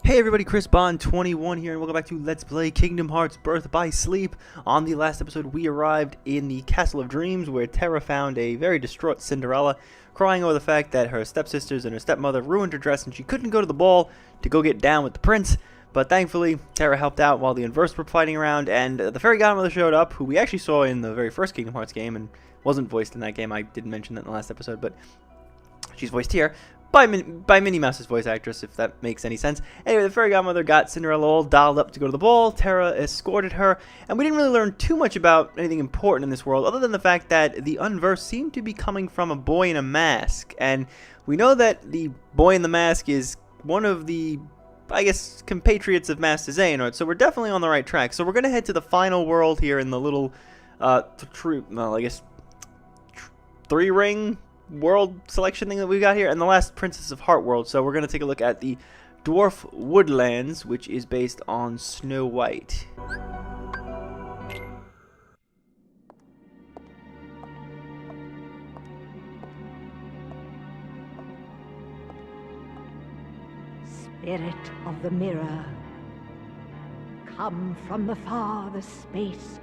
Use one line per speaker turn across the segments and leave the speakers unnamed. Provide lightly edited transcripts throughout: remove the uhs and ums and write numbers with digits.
Hey everybody, Chris Bond21 here, and welcome back to Let's Play Kingdom Hearts Birth by Sleep. On the last episode, we arrived in the Castle of Dreams, where Terra found a very distraught Cinderella, crying over the fact that her stepsisters and her stepmother ruined her dress and she couldn't go to the ball to go get down with the prince. But thankfully, Terra helped out while the Unversed were fighting around, and the fairy godmother showed up, who we actually saw in the very first Kingdom Hearts game, and wasn't voiced in that game. I didn't mention that in the last episode, but she's voiced here by Minnie Mouse's voice actress, if that makes any sense. Anyway, the fairy godmother got Cinderella all dolled up to go to the ball. Terra escorted her, and we didn't really learn too much about anything important in this world, other than the fact that the Unversed seemed to be coming from a boy in a mask. And we know that the boy in the mask is one of the, I guess, compatriots of Master Xehanort, so we're definitely on the right track. So we're going to head to the final world here in the little, three-ring world selection thing that we got here, and the last Princess of Heart world. So we're going to take a look at the Dwarf Woodlands, which is based on Snow White.
Spirit of the mirror, come from the farthest space.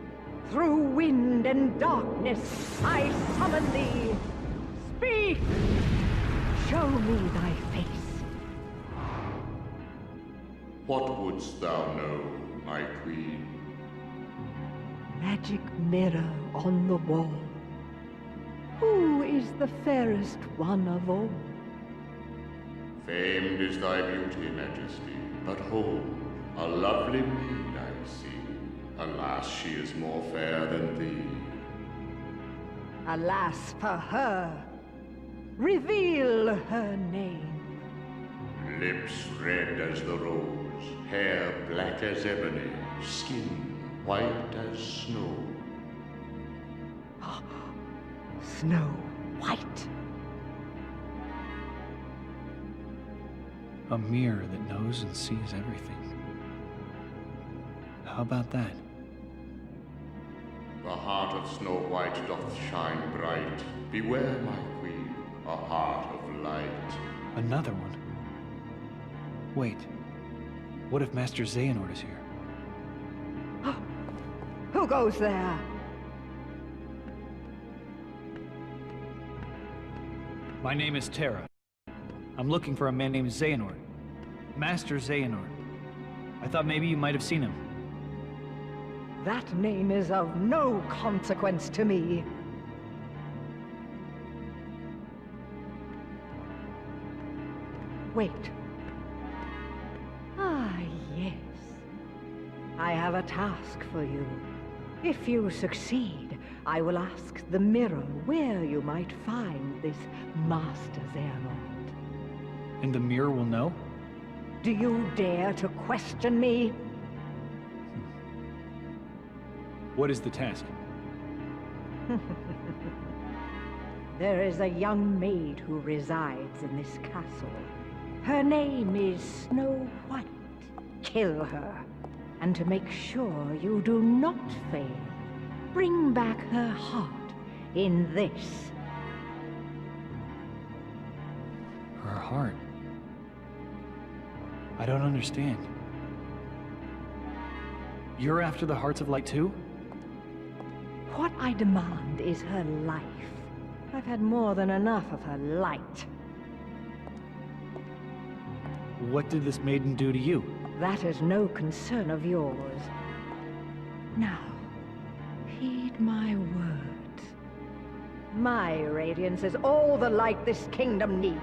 Through wind and darkness I summon thee. Speak! Show me thy face.
What wouldst thou know, my queen?
Magic mirror on the wall, who is the fairest one of all?
Famed is thy beauty, majesty, but hold, a lovely maid I see. Alas, she is more fair than thee.
Alas for her. Reveal her name.
Lips red as the rose, hair black as ebony, skin white as snow.
Snow White.
A mirror that knows and sees everything. How about that?
The heart of Snow White doth shine bright. Beware, my queen, a heart of light.
Another one? Wait. What if Master Xehanort is here?
Who goes there?
My name is Terra. I'm looking for a man named Xehanort. Master Xehanort. I thought maybe you might have seen him.
That name is of no consequence to me. Wait. Ah, yes. I have a task for you. If you succeed, I will ask the mirror where you might find this Master Xehanort.
And the mirror will know?
Do you dare to question me?
What is the task?
There is a young maid who resides in this castle. Her name is Snow White. Kill her, and to make sure you do not fail, bring back her heart in this.
Her heart? I don't understand. You're after the Hearts of Light too?
What I demand is her life. I've had more than enough of her light.
What did this maiden do to you?
That is no concern of yours. Now, heed my words. My radiance is all the light this kingdom needs.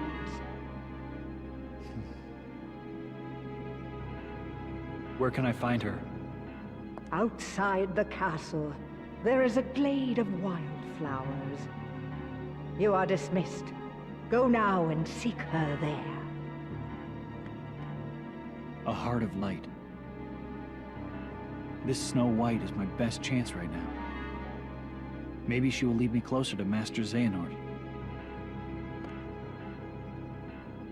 Where can I find her?
Outside the castle, there is a glade of wildflowers. You are dismissed. Go now and seek her there.
A heart of light. This Snow White is my best chance right now. Maybe she will lead me closer to Master Xehanort.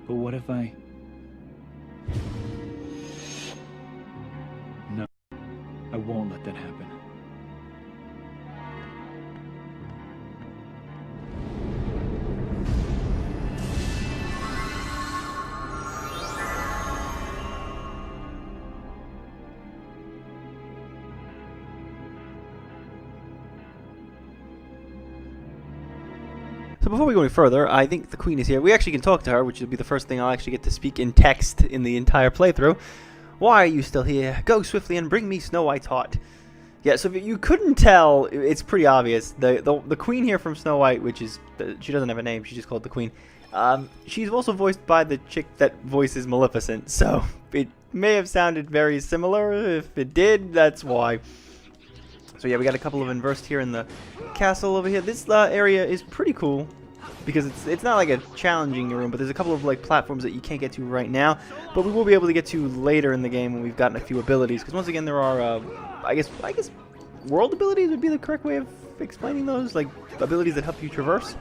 But what if I... No, I won't let that happen.
So before we go any further, I think the queen is here. We actually can talk to her, which will be the first thing I'll actually get to speak in text in the entire playthrough. Why are you still here? Go swiftly and bring me Snow White's heart. Yeah, so if you couldn't tell, it's pretty obvious. The queen here from Snow White, which is, she doesn't have a name, she's just called the queen. She's also voiced by the chick that voices Maleficent, so it may have sounded very similar. If it did, that's why. So yeah, we got a couple of inversed here in the castle over here. This area is pretty cool because it's not like a challenging room, but there's a couple of like platforms that you can't get to right now, but we will be able to get to later in the game when we've gotten a few abilities. Because once again, there are I guess world abilities would be the correct way of explaining those, like abilities that help you traverse.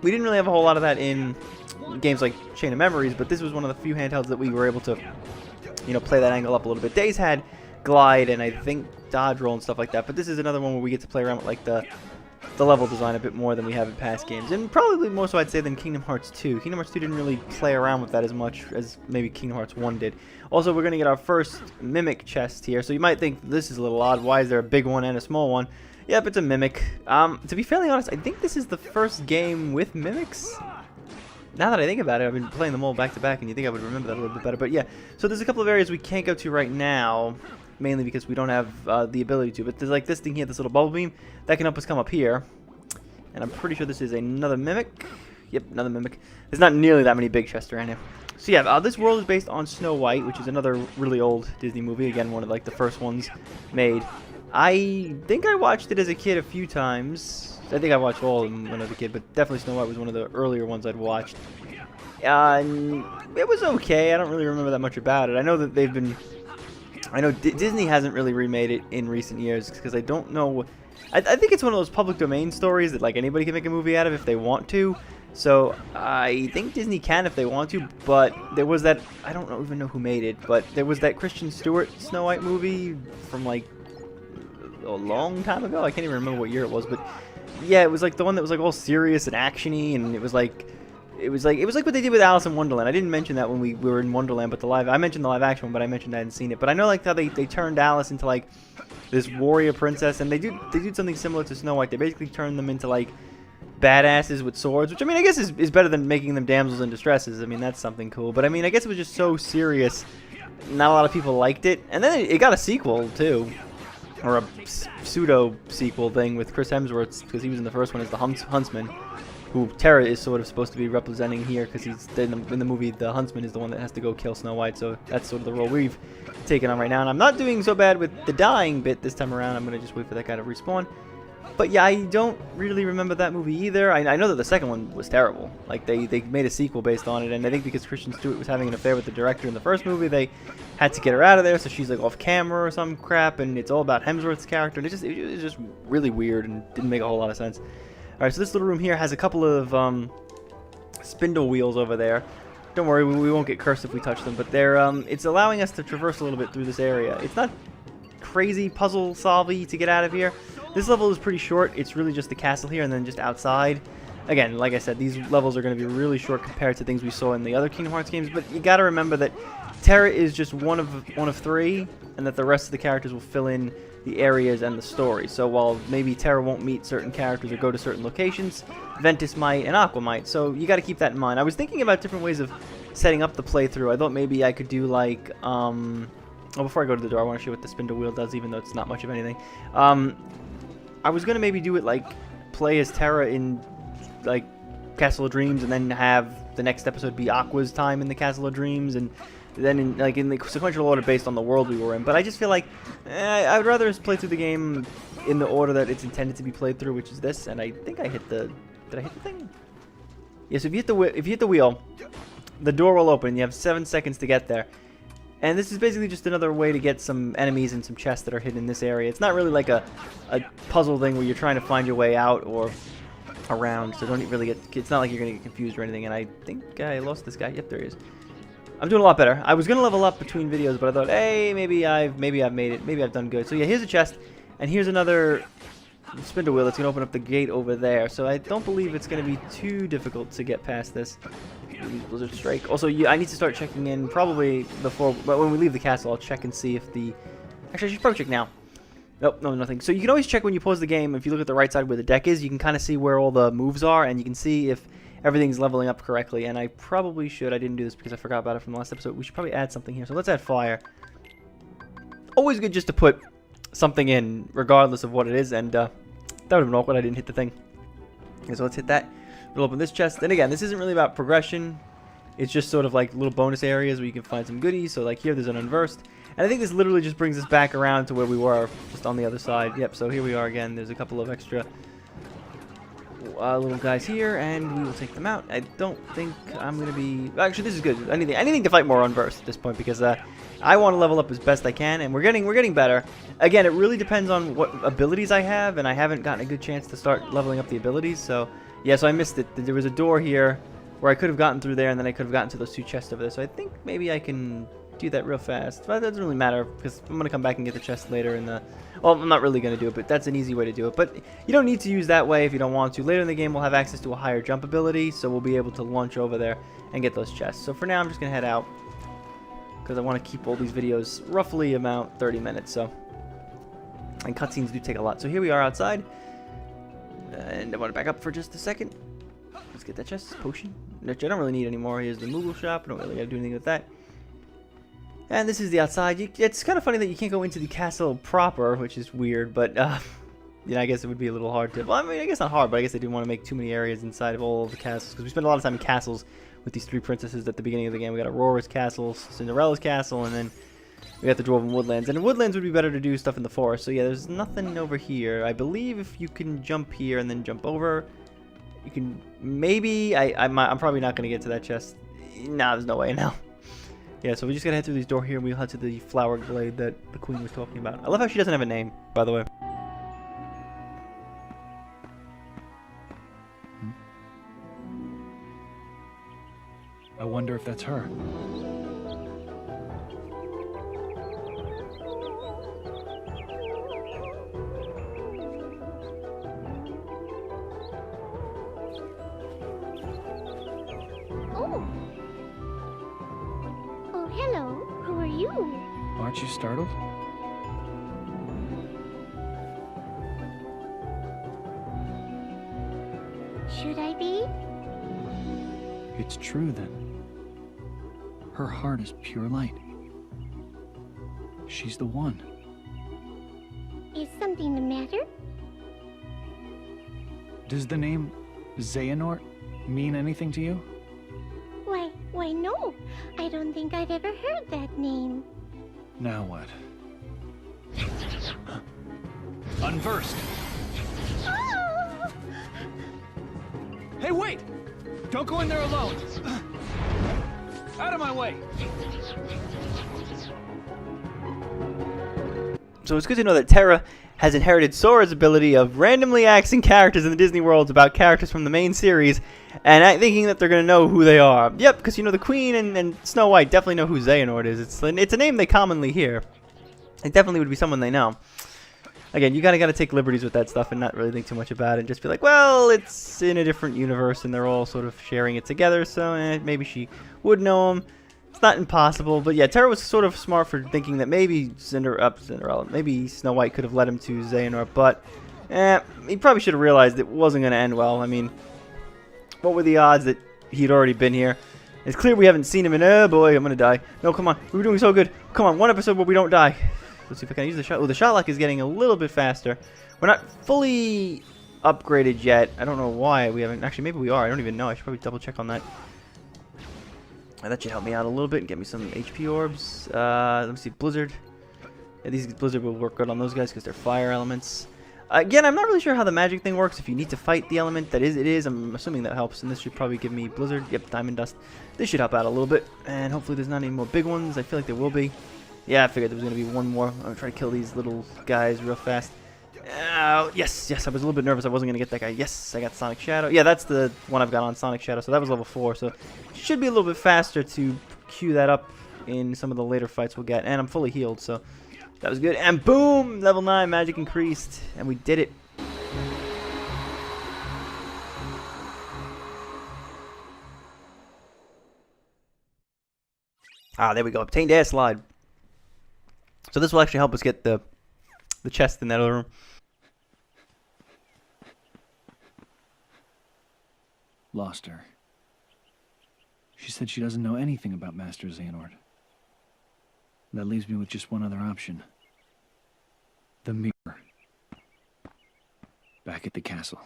We didn't really have a whole lot of that in games like Chain of Memories, but this was one of the few handhelds that we were able to, you know, play that angle up a little bit. Days had glide and I think dodge roll and stuff like that, but this is another one where we get to play around with like the level design a bit more than we have in past games, and probably more so I'd say than Kingdom Hearts 2. Kingdom Hearts 2 didn't really play around with that as much as maybe Kingdom Hearts 1 did. Also, we're going to get our first Mimic chest here, so you might think this is a little odd. Why is there a big one and a small one? Yep, it's a Mimic. To be fairly honest, I think this is the first game with Mimics. Now that I think about it, I've been playing them all back to back, and you think I would remember that a little bit better. But yeah, so there's a couple of areas we can't go to right now, mainly because we don't have the ability to. But there's like this thing here, this little bubble beam, that can help us come up here. And I'm pretty sure this is another Mimic. Yep, another Mimic. There's not nearly that many big chests around here. So yeah, this world is based on Snow White, which is another really old Disney movie. Again, one of like the first ones made. I think I watched it as a kid a few times. I think I watched all of them when I was a kid, but definitely Snow White was one of the earlier ones I'd watched. It was okay. I don't really remember that much about it. I know that they've been... I know Disney hasn't really remade it in recent years because I don't know... I think it's one of those public domain stories that like anybody can make a movie out of if they want to. So I think Disney can if they want to, but there was that... I don't even know who made it, but there was that Kristen Stewart Snow White movie from like a long time ago. I can't even remember what year it was, but yeah, it was like the one that was like all serious and actiony, and it was like what they did with Alice in Wonderland. I didn't mention that when we were in Wonderland, but I mentioned the live action one, but I mentioned I hadn't seen it. But I know like how they turned Alice into like this warrior princess, and they do something similar to Snow White. They basically turned them into like badasses with swords, which I mean I guess is better than making them damsels in distresses. I mean that's something cool. But I mean I guess it was just so serious, not a lot of people liked it, and then it got a sequel too. Or a pseudo sequel thing with Chris Hemsworth, because he was in the first one as the Huntsman, who Terra is sort of supposed to be representing here, because he's in the movie the Huntsman is the one that has to go kill Snow White, so that's sort of the role we've taken on right now. And I'm not doing so bad with the dying bit this time around. I'm going to just wait for that guy to respawn. But yeah, I don't really remember that movie either. I know that the second one was terrible. Like, they made a sequel based on it, and I think because Kristen Stewart was having an affair with the director in the first movie, they had to get her out of there, so she's like off camera or some crap, and it's all about Hemsworth's character, and it was just really weird and didn't make a whole lot of sense. Alright, so this little room here has a couple of spindle wheels over there. Don't worry, we won't get cursed if we touch them, but they're it's allowing us to traverse a little bit through this area. It's not crazy puzzle-solvy to get out of here. This level is pretty short. It's really just the castle here and then just outside. Again, like I said, these levels are going to be really short compared to things we saw in the other Kingdom Hearts games, but you got to remember that Terra is just one of three, and that the rest of the characters will fill in the areas and the story. So while maybe Terra won't meet certain characters or go to certain locations, Ventus might and Aqua might. So you got to keep that in mind. I was thinking about different ways of setting up the playthrough. I thought maybe I could do like oh, before I go to the door, I want to show you what the spindle wheel does, even though it's not much of anything. I was gonna maybe do it like play as Terra in like Castle of Dreams, and then have the next episode be Aqua's time in the Castle of Dreams, and then in the sequential order based on the world we were in. But I just feel like I would rather just play through the game in the order that it's intended to be played through, which is this. And I think I hit the... Did I hit the thing? Yes. Yeah, so if you hit the wheel, the door will open. You have 7 seconds to get there. And this is basically just another way to get some enemies and some chests that are hidden in this area. It's not really like a puzzle thing where you're trying to find your way out or around, so don't really get... It's not like you're going to get confused or anything. And I think I lost this guy. Yep, there he is. I'm doing a lot better. I was going to level up between videos, but I thought, hey, maybe I've made it. Maybe I've done good. So yeah, here's a chest, and here's another spindle wheel that's going to open up the gate over there. So I don't believe it's going to be too difficult to get past this. Blizzard Strike. Also, I need to start checking in probably before, but when we leave the castle, I'll check and see if the... Actually, I should probably check now. Nope, no, nothing. So you can always check when you pause the game. If you look at the right side where the deck is, you can kind of see where all the moves are, and you can see if everything's leveling up correctly. And I probably should. I didn't do this because I forgot about it from the last episode. We should probably add something here. So let's add fire. Always good just to put something in, regardless of what it is. And that would have been awkward. I didn't hit the thing. Okay, so let's hit that. We'll open this chest. And again, this isn't really about progression. It's just sort of like little bonus areas where you can find some goodies. So like here, there's an unversed. And I think this literally just brings us back around to where we were, just on the other side. Yep, so here we are again. There's a couple of extra little guys here, and we will take them out. I don't think I'm going to be... Actually, this is good. Anything to fight more unversed at this point, because I want to level up as best I can, and we're getting better. Again, it really depends on what abilities I have, and I haven't gotten a good chance to start leveling up the abilities. So, yeah, so I missed it. There was a door here where I could have gotten through there, and then I could have gotten to those two chests over there. So I think maybe I can do that real fast, but that doesn't really matter because I'm gonna come back and get the chest later in the... Well, I'm not really gonna do it, but that's an easy way to do it. But you don't need to use that way if you don't want to. Later in the game, we'll have access to a higher jump ability, so we'll be able to launch over there and get those chests. So for now, I'm just gonna head out because I want to keep all these videos roughly about 30 minutes. So, and cutscenes do take a lot. So here we are outside, and I want to back up for just a second. Let's get that chest potion, which I don't really need anymore. Here's the Moogle shop. I don't really gotta do anything with that. And this is the outside. It's kind of funny that you can't go into the castle proper, which is weird, but you know, I guess it would be a little hard to... Well, I mean, I guess not hard, but I guess they didn't want to make too many areas inside of all of the castles, because we spent a lot of time in castles with these three princesses at the beginning of the game. We got Aurora's castle, Cinderella's castle, and then we got the Dwarf Woodlands. And in Woodlands would be better to do stuff in the forest. So yeah, there's nothing over here. I believe if you can jump here and then jump over, you can maybe... I'm probably not going to get to that chest. Nah, there's no way now. Yeah, so we just gotta head through this door here, and we'll head to the flower glade that the queen was talking about. I love how she doesn't have a name, by the way.
I wonder if that's her.
Oh. Oh, hello. Who are you?
Aren't you startled?
Should I be?
It's true then. Her heart is pure light. She's the one.
Is something the matter?
Does the name Xehanort mean anything to you?
Why no. I don't think I've ever heard that name.
Now what? Unversed!
Oh!
Hey, wait! Don't go in there alone! Out of my way!
So it's good to know that Terra has inherited Sora's ability of randomly asking characters in the Disney worlds about characters from the main series and thinking that they're going to know who they are. Yep, because, you know, the Queen and Snow White definitely know who Xehanort is. It's a name they commonly hear. It definitely would be someone they know. Again, you gotta take liberties with that stuff and not really think too much about it. And just be like, well, it's in a different universe and they're all sort of sharing it together, so maybe she would know him. It's not impossible, but yeah, Terra was sort of smart for thinking that maybe Cinderella, maybe Snow White could have led him to Xehanort, but he probably should have realized it wasn't going to end well. I mean, what were the odds that he'd already been here? It's clear we haven't seen him in... Oh boy, I'm going to die. No, come on. We were doing so good. Come on, one episode where we don't die. Let's see if I can use the shot. Oh, the shot lock is getting a little bit faster. We're not fully upgraded yet. I don't know why we haven't... Actually, maybe we are. I don't even know. I should probably double check on that. That should help me out a little bit and get me some HP orbs. Let me see. Blizzard. Yeah, these Blizzard will work good on those guys because they're fire elements. Again, I'm not really sure how the magic thing works. If you need to fight the element that it is, I'm assuming that helps. And this should probably give me Blizzard. Yep, Diamond Dust. This should help out a little bit. And hopefully there's not any more big ones. I feel like there will be. Yeah, I figured there was going to be one more. I'm going to try to kill these little guys real fast. Yes, I was a little bit nervous I wasn't going to get that guy. Yes, I got Sonic Shadow. Yeah, that's the one I've got on, Sonic Shadow. So that was level 4. So it should be a little bit faster to queue that up in some of the later fights we'll get. And I'm fully healed, so that was good. And boom, level 9, magic increased. And we did it. Ah, there we go. Obtained air slide. So this will actually help us get the the chest in that other room.
Lost her. She said she doesn't know anything about Master Xehanort. That leaves me with just one other option. The mirror. Back at the castle.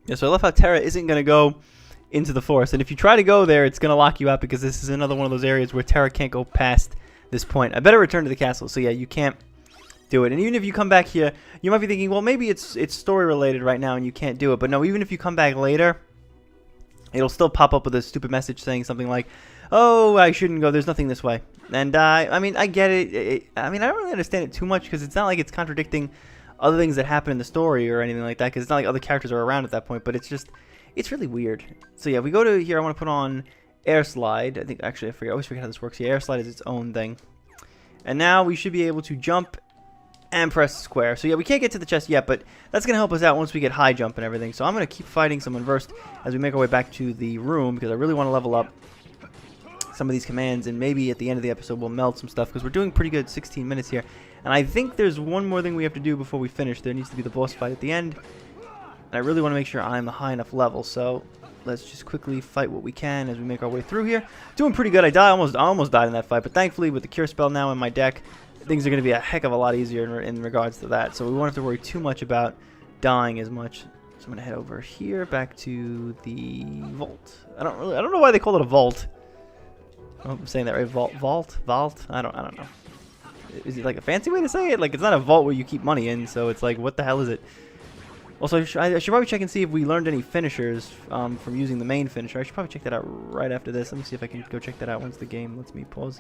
Yeah, so I love how Terra isn't going to go into the forest. And if you try to go there, it's going to lock you out because this is another one of those areas where Terra can't go past this point. I better return to the castle. So yeah, you can't do it. And even if you come back here, you might be thinking, well, maybe it's story related right now and you can't do it. But no, even if you come back later, it'll still pop up with a stupid message saying something like, oh, I shouldn't go. There's nothing this way. And I mean, I get it. I mean, I don't really understand it too much because it's not like it's contradicting other things that happen in the story or anything like that, because it's not like other characters are around at that point, but it's just, it's really weird. So yeah, we go to here. I want to put on air slide. I think, actually, I always forget how this works. Yeah, air slide is its own thing. And now we should be able to jump and press square. So yeah, we can't get to the chest yet, but that's going to help us out once we get high jump and everything. So I'm going to keep fighting someone first as we make our way back to the room, because I really want to level up some of these commands, and maybe at the end of the episode we'll meld some stuff, because we're doing pretty good 16 minutes here. And I think there's one more thing we have to do before we finish. There needs to be the boss fight at the end. And I really want to make sure I'm a high enough level. So let's just quickly fight what we can as we make our way through here. Doing pretty good. I almost died in that fight, but thankfully with the cure spell now in my deck, things are going to be a heck of a lot easier in regards to that. So we won't have to worry too much about dying as much. So I'm going to head over here back to the vault. I don't know why they call it a vault. I hope I'm saying that right. Vault? I don't know. Is it like a fancy way to say it? Like, it's not a vault where you keep money in, so it's like, what the hell is it? Also, I should probably check and see if we learned any finishers from using the main finisher. I should probably check that out right after this. Let me see if I can go check that out once the game lets me pause.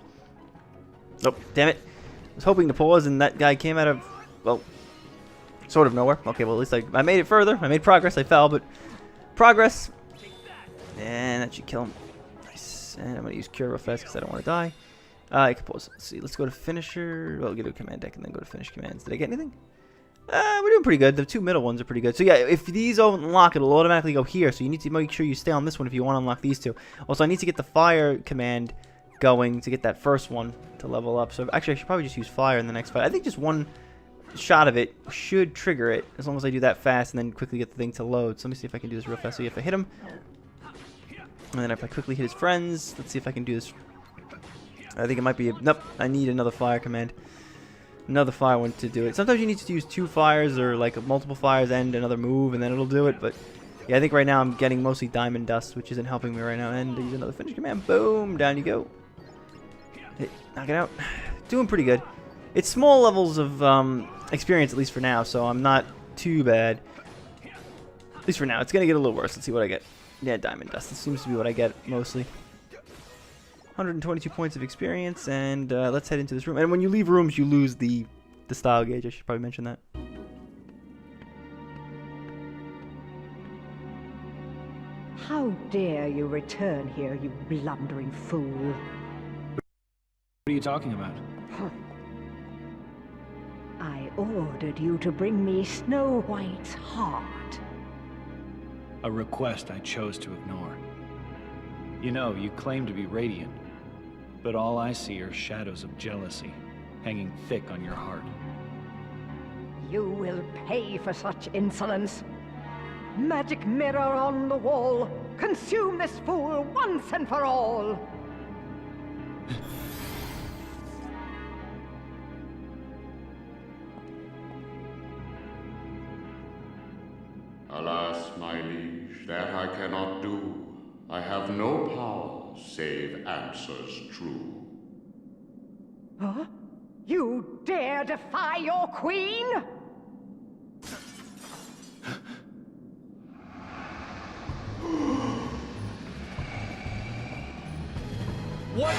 Nope, damn it. I was hoping to pause, and that guy came out of, well, sort of nowhere. Okay, well, at least I made it further. I made progress. I fell, but progress. And that should kill him. Nice. And I'm going to use cure real fast because I don't want to die. I can pause. Let's see. Let's go to finisher. Well, get to command deck and then go to finish commands. Did I get anything? We're doing pretty good. The two middle ones are pretty good. So yeah, if these don't unlock, it'll automatically go here. So you need to make sure you stay on this one if you want to unlock these two. Also, I need to get the fire command going to get that first one to level up. So actually, I should probably just use fire in the next fight. I think just one shot of it should trigger it, as long as I do that fast and then quickly get the thing to load. So let me see if I can do this real fast. So if I hit him, and then if I quickly hit his friends, let's see if I can do this. I think it might be nope, I need another fire command. Another fire one to do it. Sometimes you need to use two fires or like multiple fires and another move, and then it'll do it. But yeah, I think right now I'm getting mostly diamond dust, which isn't helping me right now. And use another finish command. Boom, down you go. Hit, knock it out. Doing pretty good. It's small levels of experience, at least for now, so I'm not too bad. At least for now. It's gonna get a little worse. Let's see what I get. Yeah, diamond dust. This seems to be what I get mostly. 122 points of experience, and let's head into this room. And when you leave rooms, you lose the style gauge. I should probably mention that.
How dare you return here, you blundering fool?
What are you talking about?
I ordered you to bring me Snow White's heart.
A request I chose to ignore. You know, you claim to be radiant, but all I see are shadows of jealousy hanging thick on your heart.
You will pay for such insolence. Magic mirror on the wall, consume this fool once and for all.
Alas, my liege, that I cannot do. I have no power save answers true.
Huh? You dare defy your queen?
What?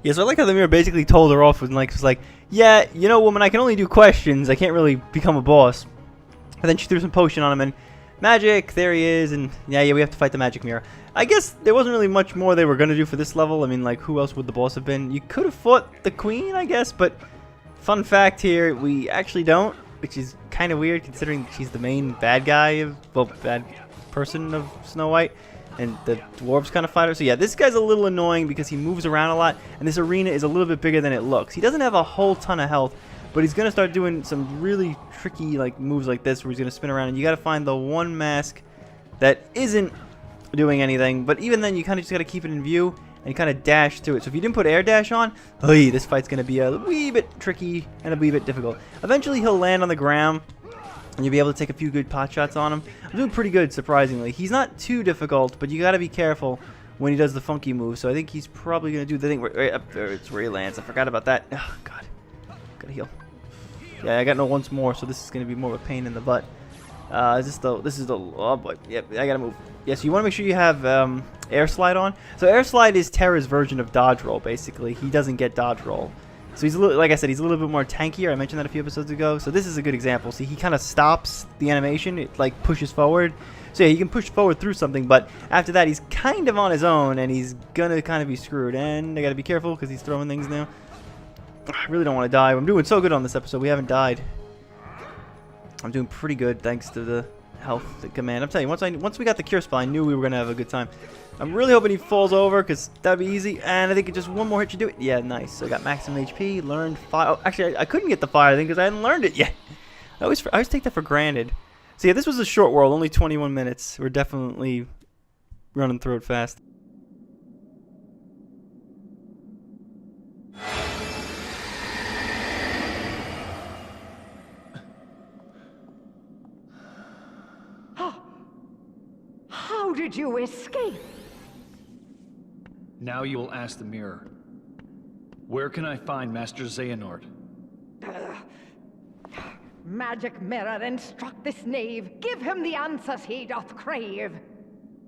Yeah, so I like how the mirror basically told her off and was like, yeah, you know, woman, I can only do questions. I can't really become a boss. And then she threw some potion on him, and Magic, there he is, and yeah, we have to fight the magic mirror. I guess there wasn't really much more they were going to do for this level. I mean, like, who else would the boss have been? You could have fought the queen, I guess, but fun fact here, we actually don't, which is kind of weird considering she's the main bad guy of, well, bad person of Snow White, and the dwarves kind of fight her. So yeah, this guy's a little annoying because he moves around a lot, and this arena is a little bit bigger than it looks. He doesn't have a whole ton of health, but he's going to start doing some really tricky like moves like this where he's going to spin around, and you got to find the one mask that isn't doing anything. But even then, you kind of just got to keep it in view and kind of dash through it. So if you didn't put air dash on, this fight's going to be a wee bit tricky and a wee bit difficult. Eventually, he'll land on the ground, and you'll be able to take a few good pot shots on him. I'm doing pretty good, surprisingly. He's not too difficult, but you got to be careful when he does the funky move. So I think he's probably going to do the thing right up there. It's where he lands. I forgot about that. Oh, God. Gotta heal. Yeah, I got no once more, so this is going to be more of a pain in the butt. This is the, oh boy, yep, I gotta move. Yes, you want to make sure you have air slide on. So air slide is Terra's version of dodge roll, basically. He doesn't get dodge roll. So he's a little, like I said, he's a little bit more tankier. I mentioned that a few episodes ago. So this is a good example. See, he kind of stops the animation. It like pushes forward. So yeah, he can push forward through something, but after that, he's kind of on his own, and he's gonna kind of be screwed. And I gotta be careful because he's throwing things now. I really don't want to die. I'm doing so good on this episode. We haven't died. I'm doing pretty good thanks to the health command. I'm telling you, once we got the cure spell, I knew we were gonna have a good time. I'm really hoping he falls over because that'd be easy. And I think just one more hit should do it. Yeah, nice. So I got maximum HP, learned fire. Oh, actually, I couldn't get the fire thing because I hadn't learned it yet. I always take that for granted. So yeah, this was a short world, only 21 minutes. We're definitely running through it fast.
How did you escape?
Now you will ask the mirror. Where can I find Master Xehanort?
Magic mirror, instruct this knave. Give him the answers he doth crave.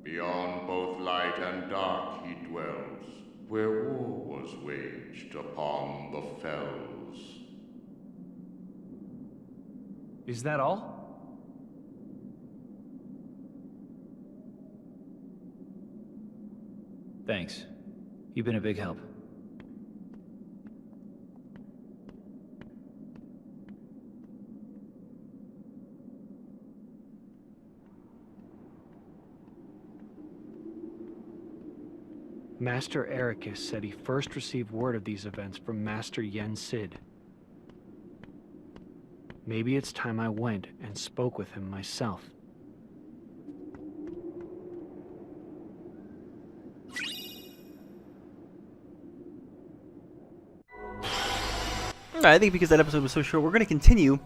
Beyond both light and dark he dwells, where war was waged upon the fells.
Is that all? Thanks. You've been a big help. Master Ericus said he first received word of these events from Master Yen Sid. Maybe it's time I went and spoke with him myself.
I think because that episode was so short, we're going to continue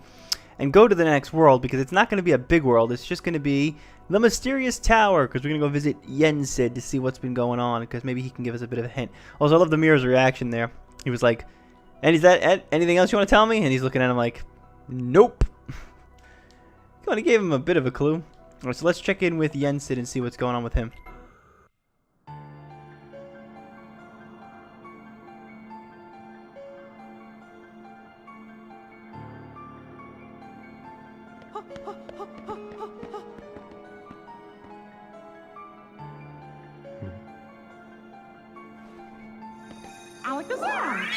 and go to the next world because it's not going to be a big world. It's just going to be the mysterious tower because we're going to go visit Yen Sid to see what's been going on because maybe he can give us a bit of a hint. Also, I love the mirror's reaction there. He was like, "And is that anything else you want to tell me?" And he's looking at him like, "Nope." Kind of gave him a bit of a clue. All right, so let's check in with Yen Sid and see what's going on with him.
Alakazam!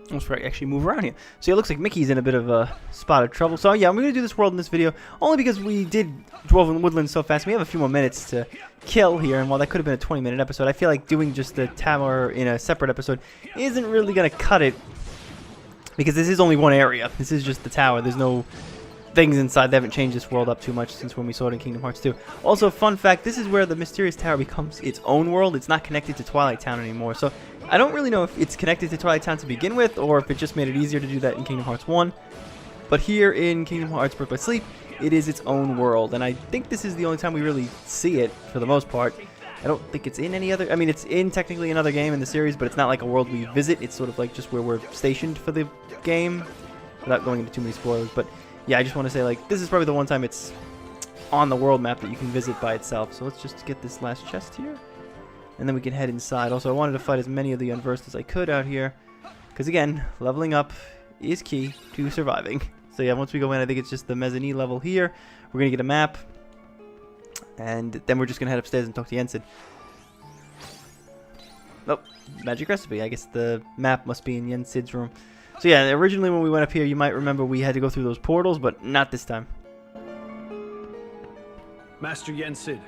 Almost forgot to actually move around here. So it looks like Mickey's in a bit of a spot of trouble. So yeah, I'm going to do this world in this video only because we did Dwarf Woodlands so fast. We have a few more minutes to kill here, and while that could have been a 20-minute episode, I feel like doing just the tower in a separate episode isn't really going to cut it because this is only one area. This is just the tower. There's no things inside. They haven't changed this world up too much since when we saw it in Kingdom Hearts 2. Also, fun fact, this is where the Mysterious Tower becomes its own world. It's not connected to Twilight Town anymore. So I don't really know if it's connected to Twilight Town to begin with, or if it just made it easier to do that in Kingdom Hearts 1. But here in Kingdom Hearts Birth by Sleep, it is its own world. And I think this is the only time we really see it, for the most part. I don't think it's in any other... I mean, it's in technically another game in the series, but it's not like a world we visit. It's sort of like just where we're stationed for the game, without going into too many spoilers. But yeah, I just want to say, like, this is probably the one time it's on the world map that you can visit by itself. So let's just get this last chest here, and then we can head inside. Also, I wanted to fight as many of the unversed as I could out here, because again, leveling up is key to surviving. So yeah, once we go in, I think it's just the mezzanine level here. We're going to get a map, and then we're just going to head upstairs and talk to Yensid. Oh, magic recipe. I guess the map must be in Yensid's room. So yeah, originally when we went up here, you might remember we had to go through those portals, but not this time.
Master Yensid.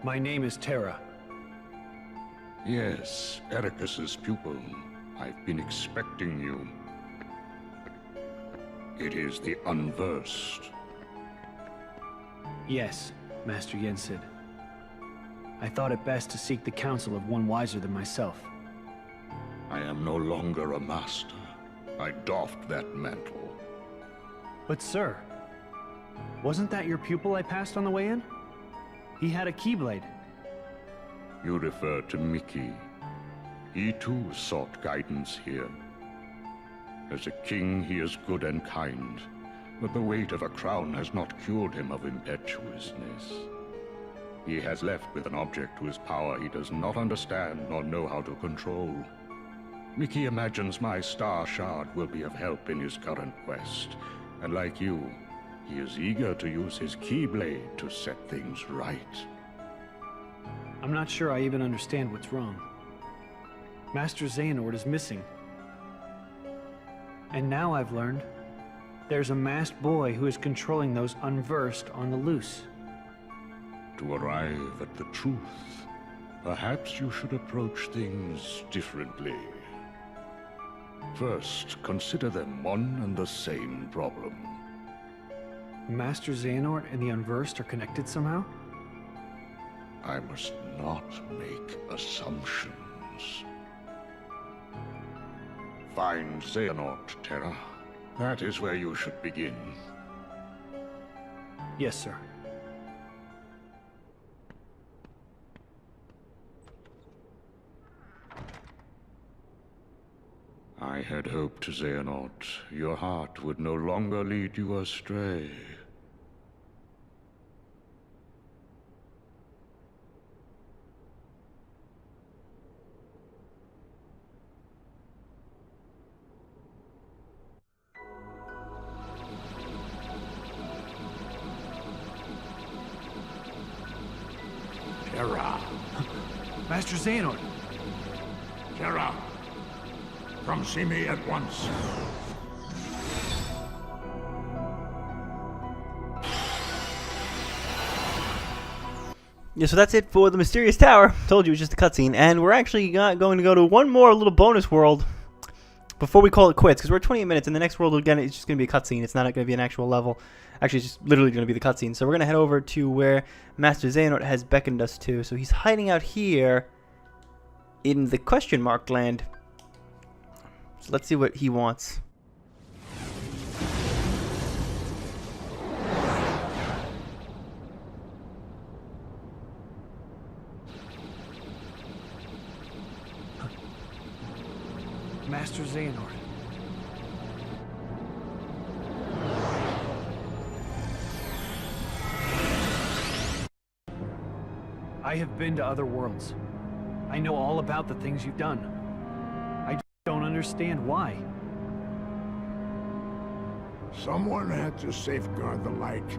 My name is Terra.
Yes, Ericus's pupil. I've been expecting you. It is the unversed.
Yes, Master Yensid. I thought it best to seek the counsel of one wiser than myself.
I am no longer a master. I doffed that mantle.
But sir, wasn't that your pupil I passed on the way in? He had a keyblade.
You refer to Mickey. He too sought guidance here. As a king, he is good and kind, but the weight of a crown has not cured him of impetuousness. He has left with an object whose power he does not understand nor know how to control. Mickey imagines my star shard will be of help in his current quest, and like you, he is eager to use his keyblade to set things right.
I'm not sure I even understand what's wrong. Master Xehanort is missing. And now I've learned there's a masked boy who is controlling those unversed on the loose.
To arrive at the truth, perhaps you should approach things differently. First, consider them one and the same problem.
Master Xehanort and the unversed are connected somehow?
I must not make assumptions. Find Xehanort, Terra. That is where you should begin.
Yes, sir.
I had hoped, Xehanort, your heart would no longer lead you astray. Terra!
Master Xehanort!
Terra! Come see me at once.
Yeah, so that's it for the Mysterious Tower. Told you it was just a cutscene, and we're actually going to go to one more little bonus world before we call it quits, because we're at 28 minutes, and the next world, again, it's just going to be a cutscene. It's not going to be an actual level. Actually, it's just literally going to be the cutscene. So we're going to head over to where Master Xehanort has beckoned us to. So he's hiding out here in the question mark land. So let's see what he wants.
Master Xehanort. I have been to other worlds. I know all about the things you've done. I don't understand why.
Someone had to safeguard the light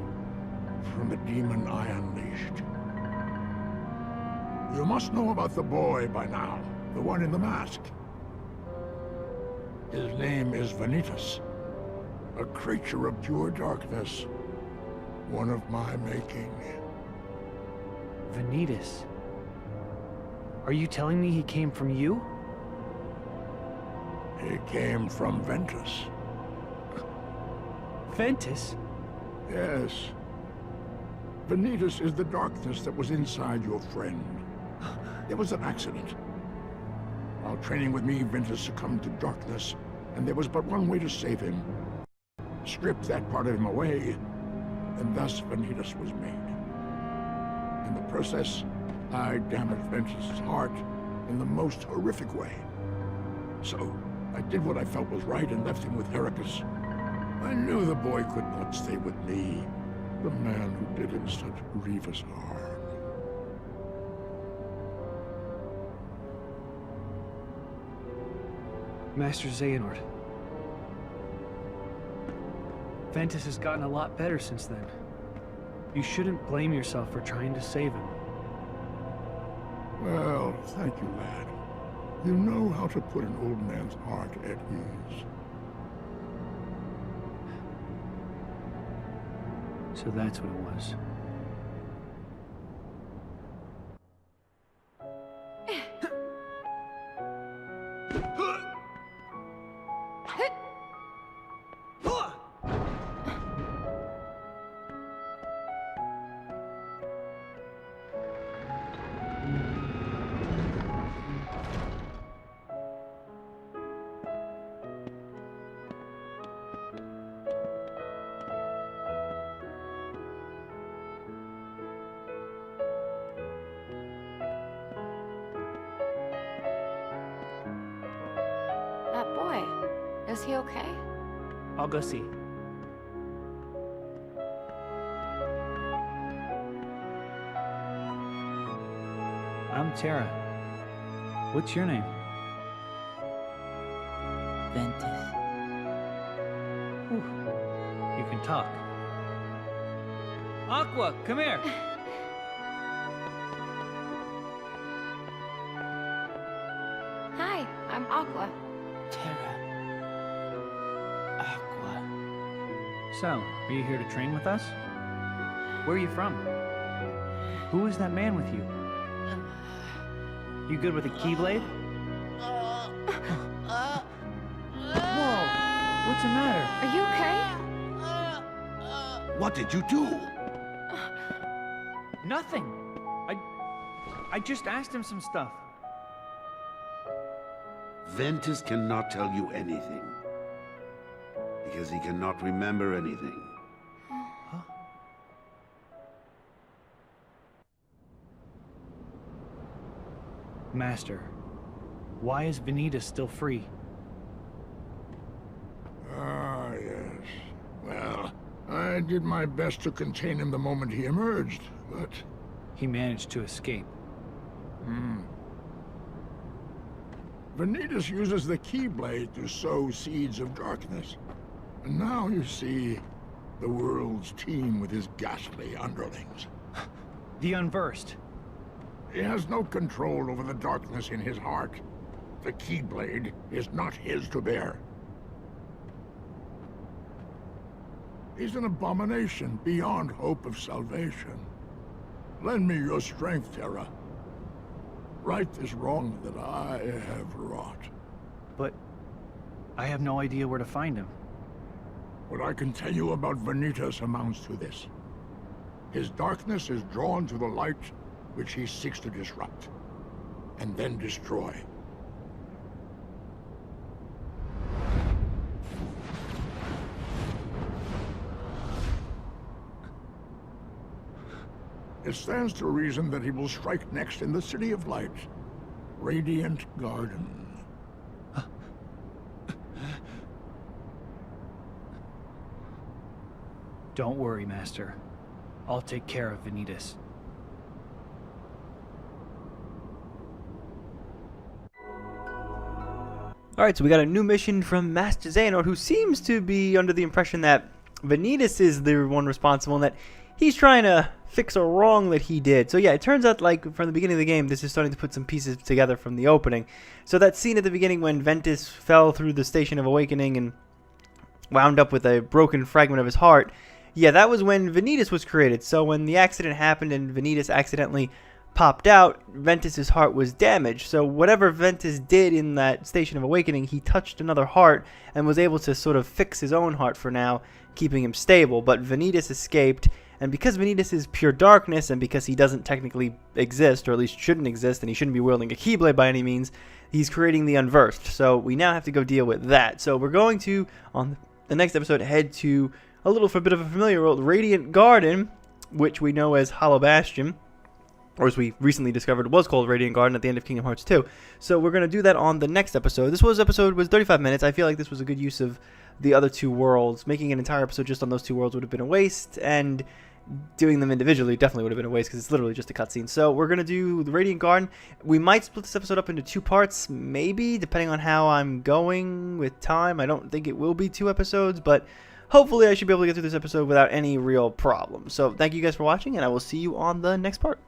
from the demon I unleashed. You must know about the boy by now, the one in the mask. His name is Vanitas, a creature of pure darkness, one of my making.
Vanitas. Are you telling me he came from you?
He came from Ventus.
Ventus?
Yes. Vanitas is the darkness that was inside your friend. It was an accident. While training with me, Ventus succumbed to darkness, and there was but one way to save him. Strip that part of him away, and thus Vanitas was made. In the process, I damaged Ventus's heart in the most horrific way. So, I did what I felt was right and left him with Heracus. I knew the boy could not stay with me, the man who did him such grievous harm.
Master Xehanort. Ventus has gotten a lot better since then. You shouldn't blame yourself for trying to save him.
Well, thank you, lad. You know how to put an old man's heart at ease.
So that's what it was.
That boy, is he okay?
I'll go see. I'm Terra. What's your name?
Ventus.
You can talk. Aqua, come here!
Hi, I'm Aqua.
Terra. Aqua.
So, are you here to train with us? Where are you from? Who is that man with you? You good with a keyblade? Whoa! What's the matter?
Are you okay?
What did you do?
Nothing! I just asked him some stuff.
Ventus cannot tell you anything. Because he cannot remember anything.
Huh? Master, why is Vanitas still free?
Ah, yes. Well, I did my best to contain him the moment he emerged, but...
He managed to escape.
Vanitas uses the Keyblade to sow seeds of darkness. And now you see the world's teem with his ghastly underlings.
The Unversed.
He has no control over the darkness in his heart. The Keyblade is not his to bear. He's an abomination beyond hope of salvation. Lend me your strength, Terra. Right this wrong that I have wrought.
But I have no idea where to find him.
What I can tell you about Vanitas amounts to this. His darkness is drawn to the light which he seeks to disrupt, and then destroy. It stands to reason that he will strike next in the City of Light, Radiant Garden.
Don't worry, Master. I'll take care of Vanitas.
Alright, so we got a new mission from Master Xehanort, who seems to be under the impression that Vanitas is the one responsible and that he's trying to fix a wrong that he did. So yeah, it turns out, like, from the beginning of the game, this is starting to put some pieces together from the opening. So that scene at the beginning when Ventus fell through the Station of Awakening and wound up with a broken fragment of his heart, yeah, that was when Vanitas was created. So when the accident happened and Vanitas accidentally popped out, Ventus's heart was damaged. So whatever Ventus did in that Station of Awakening, he touched another heart and was able to sort of fix his own heart for now, keeping him stable. But Vanitas escaped, and because Vanitas is pure darkness, and because he doesn't technically exist, or at least shouldn't exist, and he shouldn't be wielding a Keyblade by any means, he's creating the Unversed. So we now have to go deal with that. So we're going to, on the next episode, head to a little bit of a familiar world, Radiant Garden, which we know as Hollow Bastion, or as we recently discovered was called Radiant Garden at the end of Kingdom Hearts 2. So we're going to do that on the next episode. This episode was 35 minutes. I feel like this was a good use of the other two worlds. Making an entire episode just on those two worlds would have been a waste, and doing them individually definitely would have been a waste because it's literally just a cutscene. So we're going to do the Radiant Garden. We might split this episode up into 2 parts, maybe, depending on how I'm going with time. I don't think it will be 2 episodes, but hopefully I should be able to get through this episode without any real problems. So thank you guys for watching, and I will see you on the next part.